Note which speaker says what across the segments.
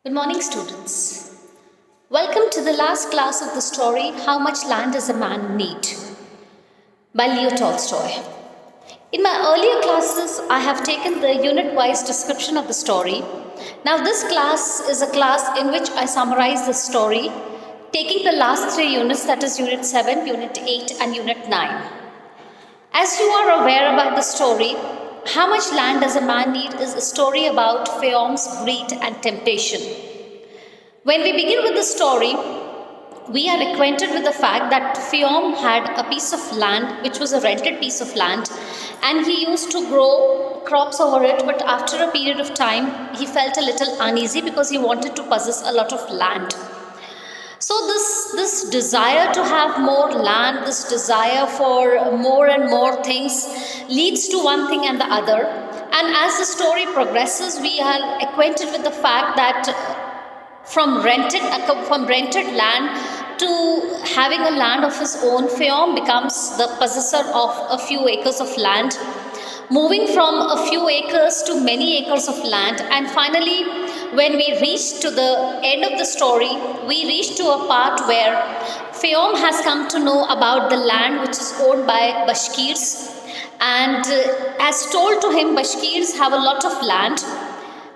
Speaker 1: Good morning, students. Welcome to the last class of the story, How Much Land Does a Man Need? By Leo Tolstoy. In my earlier classes, I have taken the unit-wise description of the story. Now, this class is a class in which I summarize the story, taking the last three units, that is Unit 7, Unit 8, and Unit 9. As you are aware about the story, How Much Land Does a Man Need is a story about Pheom's greed and temptation. When we begin with the story, we are acquainted with the fact that Pheom had a piece of land, which was a rented piece of land, and he used to grow crops over it, but after a period of time, he felt a little uneasy because he wanted to possess a lot of land. So this desire to have more land, this desire for more and more things leads to one thing and the other. And as the story progresses, we are acquainted with the fact that from rented land to having a land of his own, Pheom becomes the possessor of a few acres of land, moving from a few acres to many acres of land. And finally, when we reach to the end of the story, we reach to a part where Pheom has come to know about the land which is owned by Bashkirs, and as told to him, Bashkirs have a lot of land,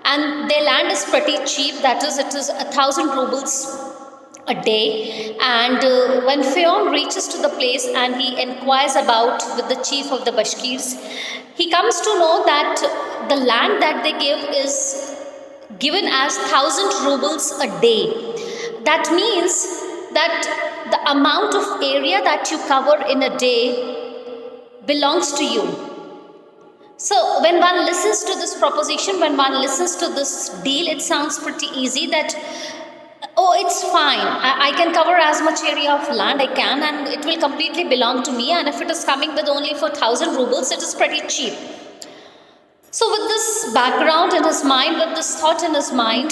Speaker 1: and their land is pretty cheap, that is, it is 1,000 rubles a day. And when Pheom reaches to the place and he inquires about with the chief of the Bashkirs, he comes to know that the land that they give is given as 1,000 rubles a day. That means that the amount of area that you cover in a day belongs to you. So when one listens to this proposition, when one listens to this deal, it sounds pretty easy that, oh, it's fine. I can cover as much area of land I can and it will completely belong to me. And if it is coming with only for 1,000 rubles, it is pretty cheap. So with this background in his mind, with this thought in his mind,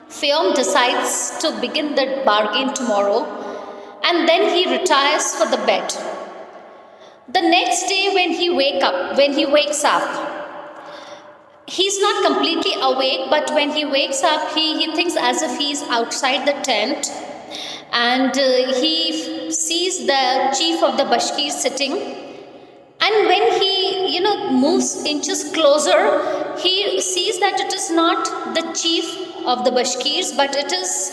Speaker 1: Pheom decides to begin the bargain tomorrow, and then he retires for the bed. The next day when he wakes up, he's not completely awake, but when he wakes up, he thinks as if he's outside the tent, and he sees the chief of the Bashkir sitting. And when he, moves inches closer, he sees that it is not the chief of the Bashkirs, but it is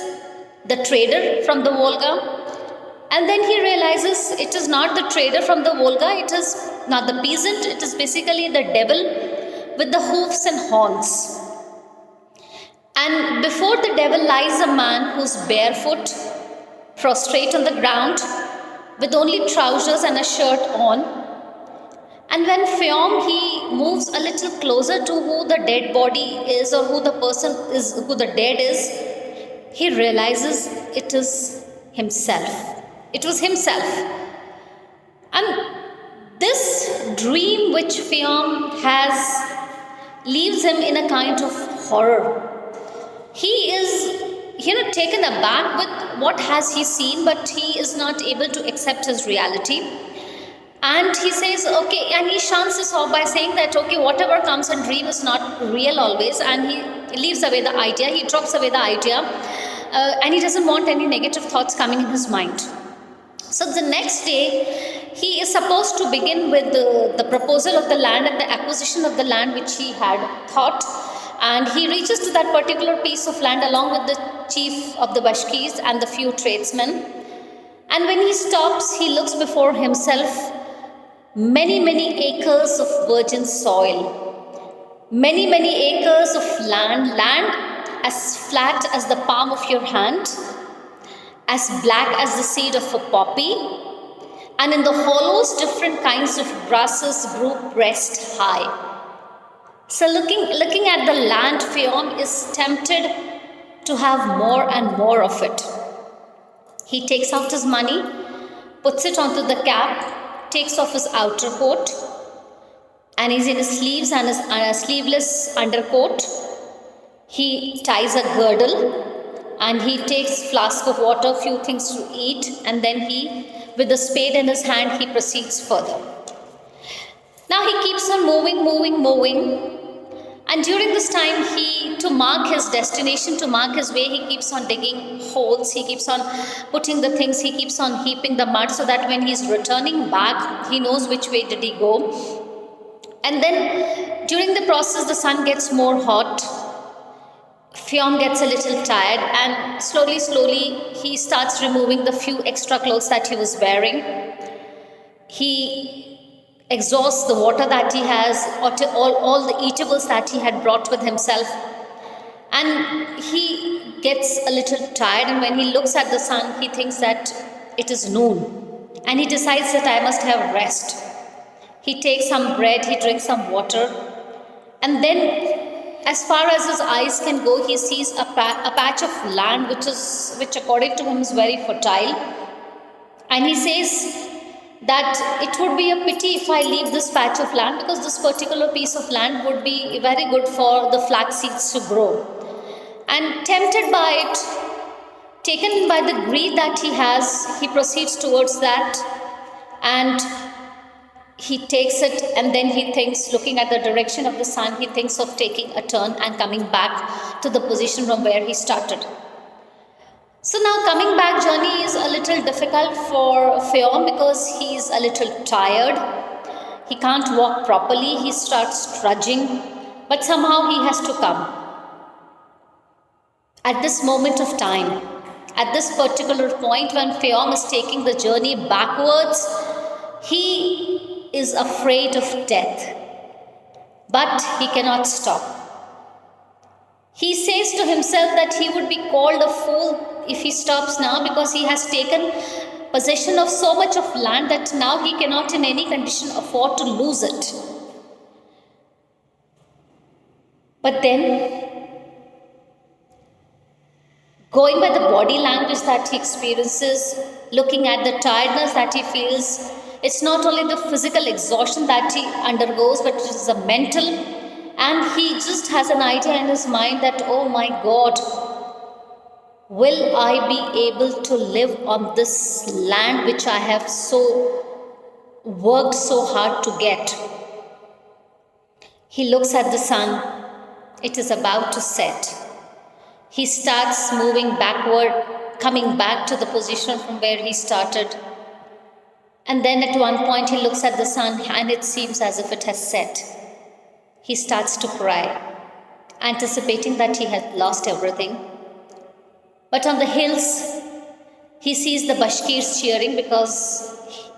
Speaker 1: the trader from the Volga. And then he realizes it is not the trader from the Volga, it is not the peasant, it is basically the devil with the hoofs and horns. And before the devil lies a man who's barefoot, prostrate on the ground, with only trousers and a shirt on. And when Pheom, he moves a little closer to who the dead body is, or who the person is, who the dead is, he realizes it is himself. It was himself. And this dream which Pheom has leaves him in a kind of horror. He is, taken aback with what has he seen, but he is not able to accept his reality. And he says, okay, and he shuns this off by saying that, okay, whatever comes in dream is not real always, and he leaves away the idea, he drops away the idea, and he doesn't want any negative thoughts coming in his mind. So the next day, he is supposed to begin with the proposal of the land and the acquisition of the land which he had thought. And he reaches to that particular piece of land along with the chief of the Bashkirs and the few tradesmen. And when he stops, he looks before himself many, many acres of virgin soil. Many, many acres of land as flat as the palm of your hand, as black as the seed of a poppy, and in the hollows different kinds of grasses grew breast high. So looking at the land, Pheom is tempted to have more and more of it. He takes out his money, puts it onto the cap, takes off his outer coat, and he's in his sleeves and his sleeveless undercoat. He ties a girdle, and he takes flask of water, few things to eat, and then he, with a spade in his hand, he proceeds further. Now he keeps on moving, And during this time, to mark his destination, to mark his way, he keeps on digging holes, he keeps on putting the things, he keeps on heaping the mud so that when he's returning back, he knows which way did he go. And then during the process, the sun gets more hot. Fionn gets a little tired, and slowly, he starts removing the few extra clothes that he was wearing. He exhausts the water that he has, all the eatables that he had brought with himself. And he gets a little tired, and when he looks at the sun, he thinks that it is noon. And he decides that I must have rest. He takes some bread, he drinks some water, and then as far as his eyes can go, he sees a patch of land which according to him is very fertile. And he says that it would be a pity if I leave this patch of land, because this particular piece of land would be very good for the flax seeds to grow. And tempted by it, taken by the greed that he has, he proceeds towards that, and he takes it, and then he thinks, looking at the direction of the sun, he thinks of taking a turn and coming back to the position from where he started. So now coming back journey is a little difficult for Fionn because he is a little tired. He can't walk properly, he starts trudging, but somehow he has to come. At this moment of time, at this particular point when Fionn is taking the journey backwards, he is afraid of death, but he cannot stop. He says to himself that he would be called a fool if he stops now, because he has taken possession of so much of land that now he cannot in any condition afford to lose it. But then, going by the body language that he experiences, looking at the tiredness that he feels, it's not only the physical exhaustion that he undergoes, but it is a mental, and he just has an idea in his mind that, oh my God, will I be able to live on this land which I have worked so hard to get? He looks at the sun, it is about to set. He starts moving backward, coming back to the position from where he started. And then at one point he looks at the sun and it seems as if it has set. He starts to cry, anticipating that he had lost everything. But on the hills, he sees the Bashkirs cheering, because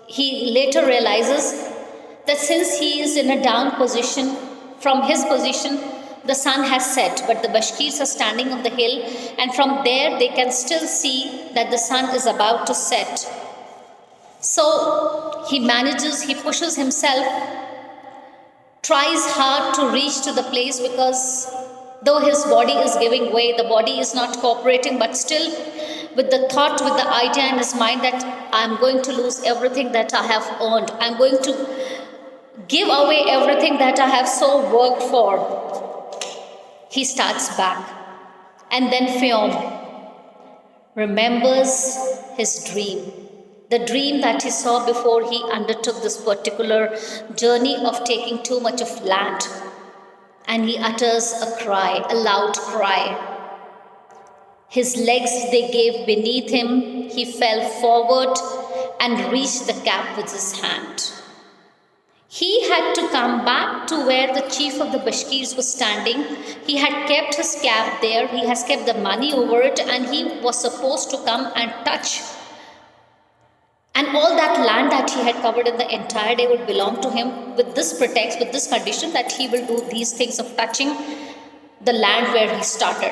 Speaker 1: he later realizes that since he is in a down position, from his position, the sun has set, but the Bashkirs are standing on the hill, and from there they can still see that the sun is about to set. So he pushes himself, tries hard to reach to the place, because though his body is giving way, the body is not cooperating, but still with the thought, with the idea in his mind that I'm going to lose everything that I have earned. I'm going to give away everything that I have so worked for. He starts back. And then Fionn remembers his dream. The dream that he saw before he undertook this particular journey of taking too much of land. And he utters a cry, a loud cry. His legs, they gave beneath him. He fell forward and reached the cap with his hand. He had to come back to where the chief of the Bashkirs was standing. He had kept his cap there. He has kept the money over it, and he was supposed to come and touch. And all that land that he had covered in the entire day would belong to him, with this pretext, with this condition that he will do these things of touching the land where he started.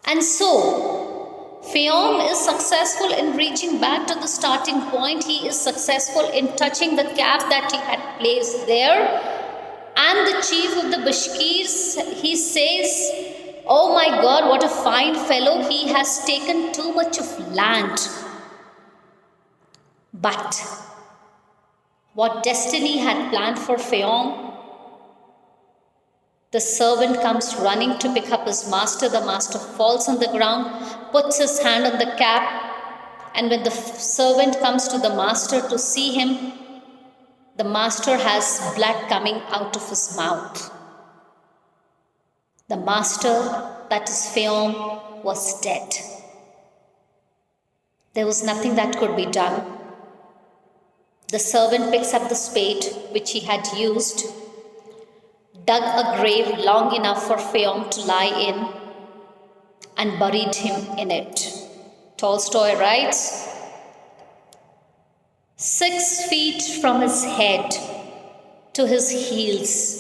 Speaker 1: And so, Fionn is successful in reaching back to the starting point. He is successful in touching the cap that he had placed there. And the chief of the Bashkirs, he says, oh my God, what a fine fellow. He has taken too much of land. But what destiny had planned for Fionn, the servant comes running to pick up his master. The master falls on the ground, puts his hand on the cap, and when the servant comes to the master to see him, the master has blood coming out of his mouth. The master, that is Phaon, was dead. There was nothing that could be done. The servant picks up the spade which he had used, dug a grave long enough for Phaon to lie in, and buried him in it. Tolstoy writes, 6 feet from his head to his heels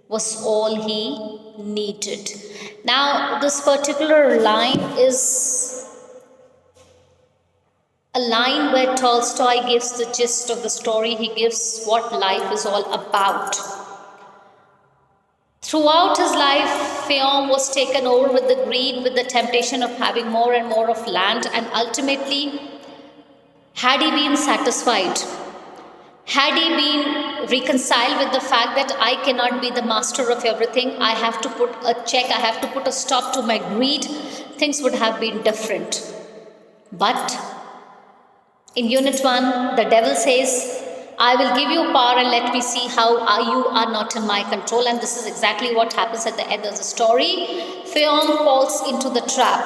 Speaker 1: was all he needed. Now, this particular line is a line where Tolstoy gives the gist of the story. He gives what life is all about. Throughout his life, Phaon was taken over with the greed, with the temptation of having more and more of land, and ultimately, had he been satisfied, had he been reconciled with the fact that I cannot be the master of everything, I have to put a check, I have to put a stop to my greed, things would have been different. But in Unit 1, the devil says, I will give you power and let me see how you are not in my control. And this is exactly what happens at the end of the story. Phaon falls into the trap.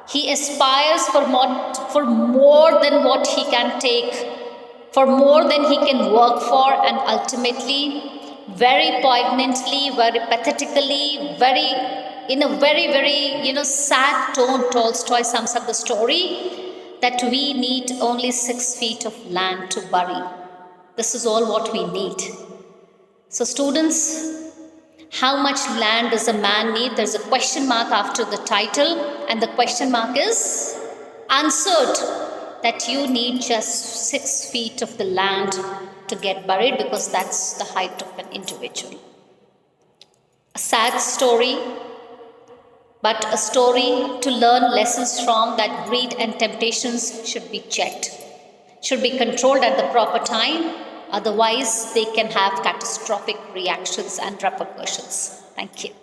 Speaker 1: He aspires for more than what he can take, for more than he can work for, and ultimately, very poignantly, very pathetically, in a very sad tone, Tolstoy sums up the story that we need only 6 feet of land to bury. This is all what we need. So students, how much land does a man need? There's a question mark after the title, and the question mark is answered that you need just 6 feet of the land to get buried, because that's the height of an individual. A sad story, but a story to learn lessons from, that greed and temptations should be checked, should be controlled at the proper time. Otherwise, they can have catastrophic reactions and repercussions. Thank you.